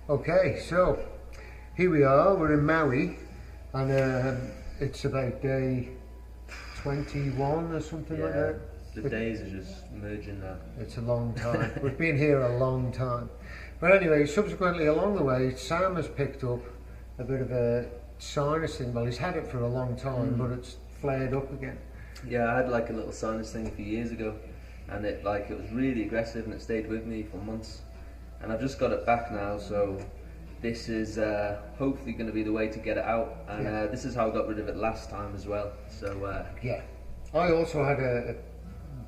Okay, so here we are, we're in Maui, and it's about day 21 or something like that. The days are just merging now. It's a long time. We've been here a long time. But anyway, subsequently along the way, Sam has picked up a bit of a sinus thing. Well, he's had it for a long time, but it's flared up again. Yeah, I had like a little sinus thing a few years ago, and it was really aggressive, and it stayed with me for months. And I've just got it back now, so this is hopefully going to be the way to get it out. And this is how I got rid of it last time as well. So yeah, I also had a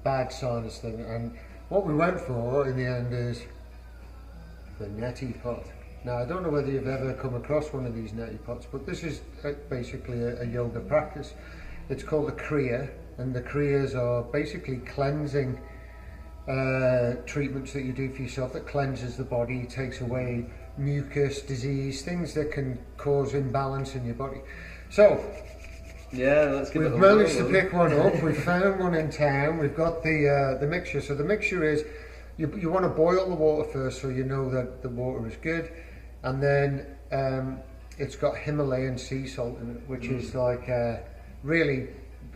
bad sinus thing, and what we went for in the end is the Neti Pot. Now, I don't know whether you've ever come across one of these Neti Pots, but this is basically a yoga practice. It's called a Kriya, and the Kriyas are basically cleansing treatments that you do for yourself that cleanses the body, takes away mucus, disease, things that can cause imbalance in your body. So yeah, let's give it a we've managed to pick one up. We've found one in town. We've got the mixture. So the mixture is you want to boil the water first, so you know that the water is good, and then it's got Himalayan sea salt in it, which is like really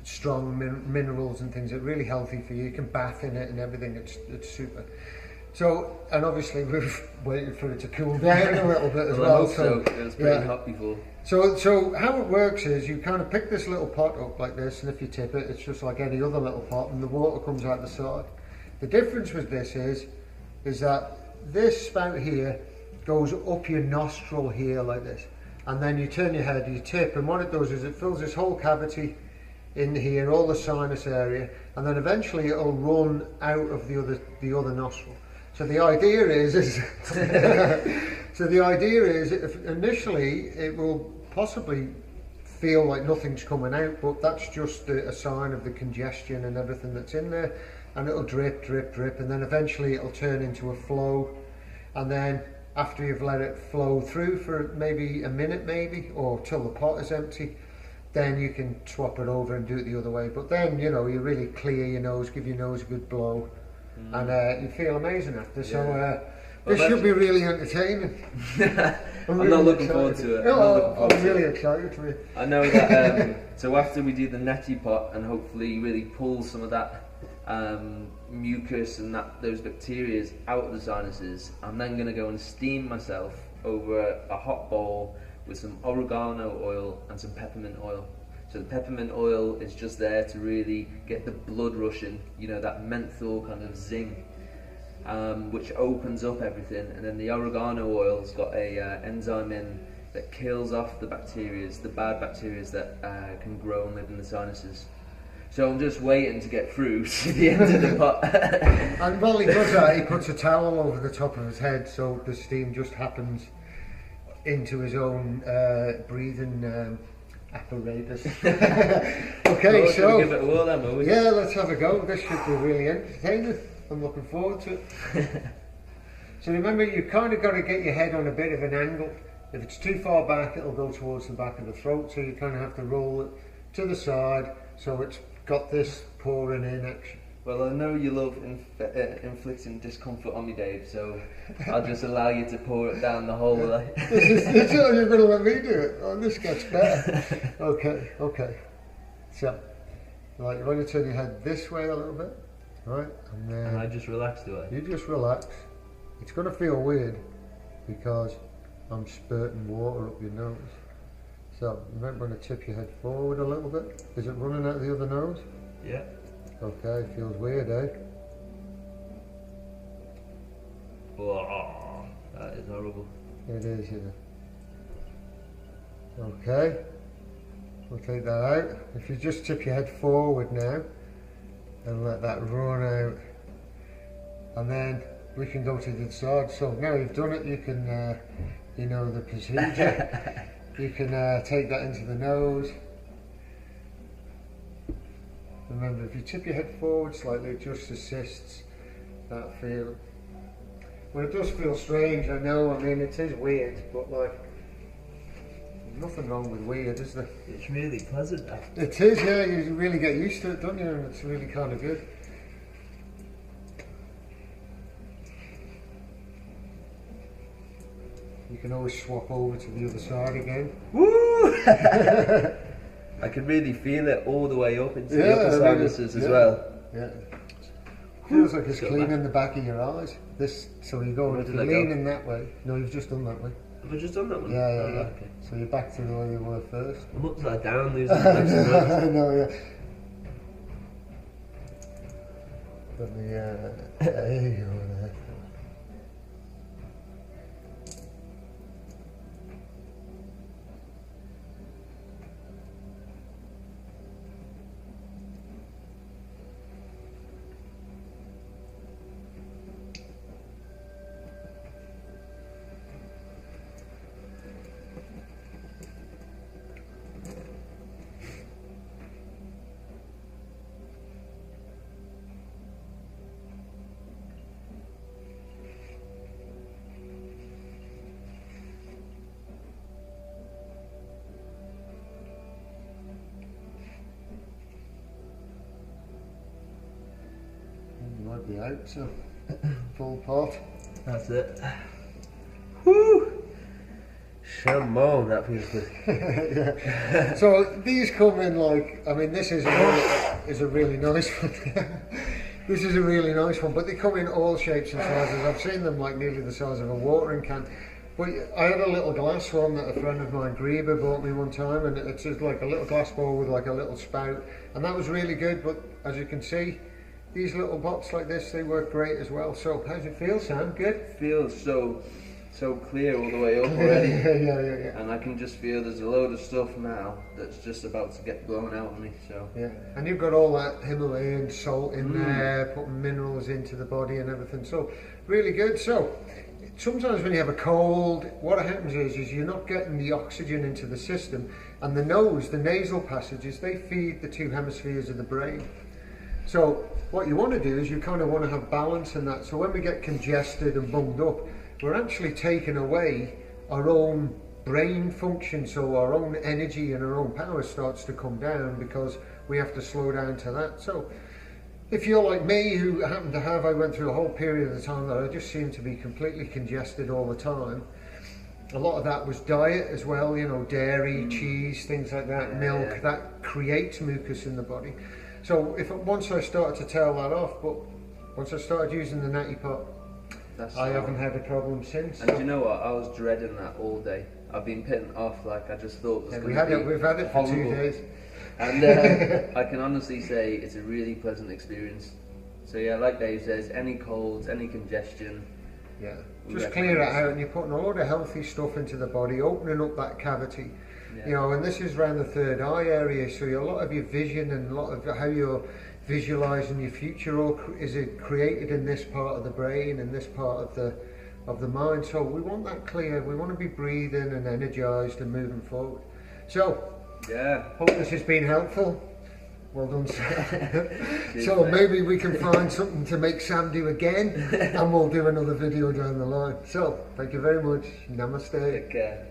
strong minerals and things that are really healthy for you. You can bath in it and everything. It's super. So, and obviously we've waited for it to cool down a little bit as well. So it was pretty hot before. So how it works is you kind of pick this little pot up like this, and if you tip it, it's just like any other little pot, and the water comes out the side. The difference with this is that this spout here goes up your nostril here like this, and then you turn your head, you tip, and what it does is it fills this whole cavity in here, all the sinus area, and then eventually it'll run out of the other nostril. So the idea is if initially it will possibly feel like nothing's coming out, but that's just a sign of the congestion and everything that's in there, and it'll drip, drip, drip, and then eventually it'll turn into a flow, and then after you've let it flow through for maybe a minute or till the pot is empty, then you can swap it over and do it the other way. But then, you know, you really clear your nose, give your nose a good blow, and you feel amazing after. So this should be really entertaining. I'm really not looking forward to it. I'm really excited for it. I know that. So after we do the Neti Pot and hopefully really pull some of that mucus and those bacteria out of the sinuses, I'm then going to go and steam myself over a hot bowl with some oregano oil and some peppermint oil. So the peppermint oil is just there to really get the blood rushing, you know, that menthol kind of zing, which opens up everything. And then the oregano oil's got a enzyme in that kills off the the bad bacteria that can grow and live in the sinuses. So I'm just waiting to get through to the end of the pot. And while he does that, he puts a towel over the top of his head, so the steam just happens into his own breathing apparatus. Okay, so give it a whirl then, will we? Yeah, let's have a go. This should be really entertaining. I'm looking forward to it. So remember, you kind of got to get your head on a bit of an angle. If it's too far back, it'll go towards the back of the throat, so you kind of have to roll it to the side, so it's got this pouring in action. Well, I know you love inflicting discomfort on me, Dave, so I'll just allow you to pour it down the whole way. This is how you're going to let me do it. Oh, this gets better. Okay. So, right, you want to turn your head this way a little bit, right? And then I just relax, do I? You just relax. It's going to feel weird because I'm spurting water up your nose. So, you might want to tip your head forward a little bit. Is it running out of the other nose? Yeah. Okay, feels weird, eh? Oh, that is horrible. It is, yeah. Okay, we'll take that out. If you just tip your head forward now and let that run out, and then we can go to the side. So now you've done it, you can, you know the procedure. You can take that into the nose. Remember, if you tip your head forward slightly, it just assists that feeling. Well, it does feel strange, I know, I mean, it is weird, but like, there's nothing wrong with weird, is there? It's really pleasant. It is, yeah, you really get used to it, don't you? And it's really kind of good. You can always swap over to the other side again. Woo! I can really feel it all the way up into the upper sinuses as well. Yeah. Feels like it's cleaning the back of your eyes. So you go leaning that way. No, you've just done that way. Have I just done that one? Yeah. Okay. So you're back to the way you were first. I'm upside down losing the next I know, yeah. Let me, there you go there. You might be out, so full pot. That's it. Woo! Shambon, that feels good. Yeah. So these come in like, I mean, this is a really nice one. This is a really nice one, but they come in all shapes and sizes. I've seen them like nearly the size of a watering can. But I had a little glass one that a friend of mine, Grieber, bought me one time, and it's just like a little glass bowl with like a little spout, and that was really good. But as you can see, these little pots like this, they work great as well. So how's it feel, Sam? Good? It feels so clear all the way up already. Yeah. And I can just feel there's a load of stuff now that's just about to get blown out of me. So yeah, and you've got all that Himalayan salt in there, putting minerals into the body and everything. So really good. So sometimes when you have a cold, what happens is you're not getting the oxygen into the system, and the nose, the nasal passages, they feed the two hemispheres of the brain. So what you want to do is you kind of want to have balance in that. So when we get congested and bunged up, we're actually taking away our own brain function, so our own energy and our own power starts to come down because we have to slow down to that. So if you're like me, who happened to have, I went through a whole period of the time that I just seemed to be completely congested all the time. A lot of that was diet as well, you know, dairy, cheese, things like that, milk, that creates mucus in the body. So once I started to tail that off, but once I started using the Neti Pot, I haven't had a problem since. And do you know what? I was dreading that all day. I've been putting off, like I just thought it was going to be we've had it for horrible. 2 days. And I can honestly say it's a really pleasant experience. So yeah, like Dave says, any colds, any congestion, yeah, just clear it out, and you're putting a lot of healthy stuff into the body, opening up that cavity. You know, and this is around the third eye area, so a lot of your vision and a lot of how you're visualizing your future all is created in this part of the brain and this part of the mind. So we want that clear. We want to be breathing and energized and moving forward. So yeah, hope this has been helpful. Well done, Sam. So maybe we can find something to make Sam do again, and we'll do another video down the line. So thank you very much. Namaste. Take care.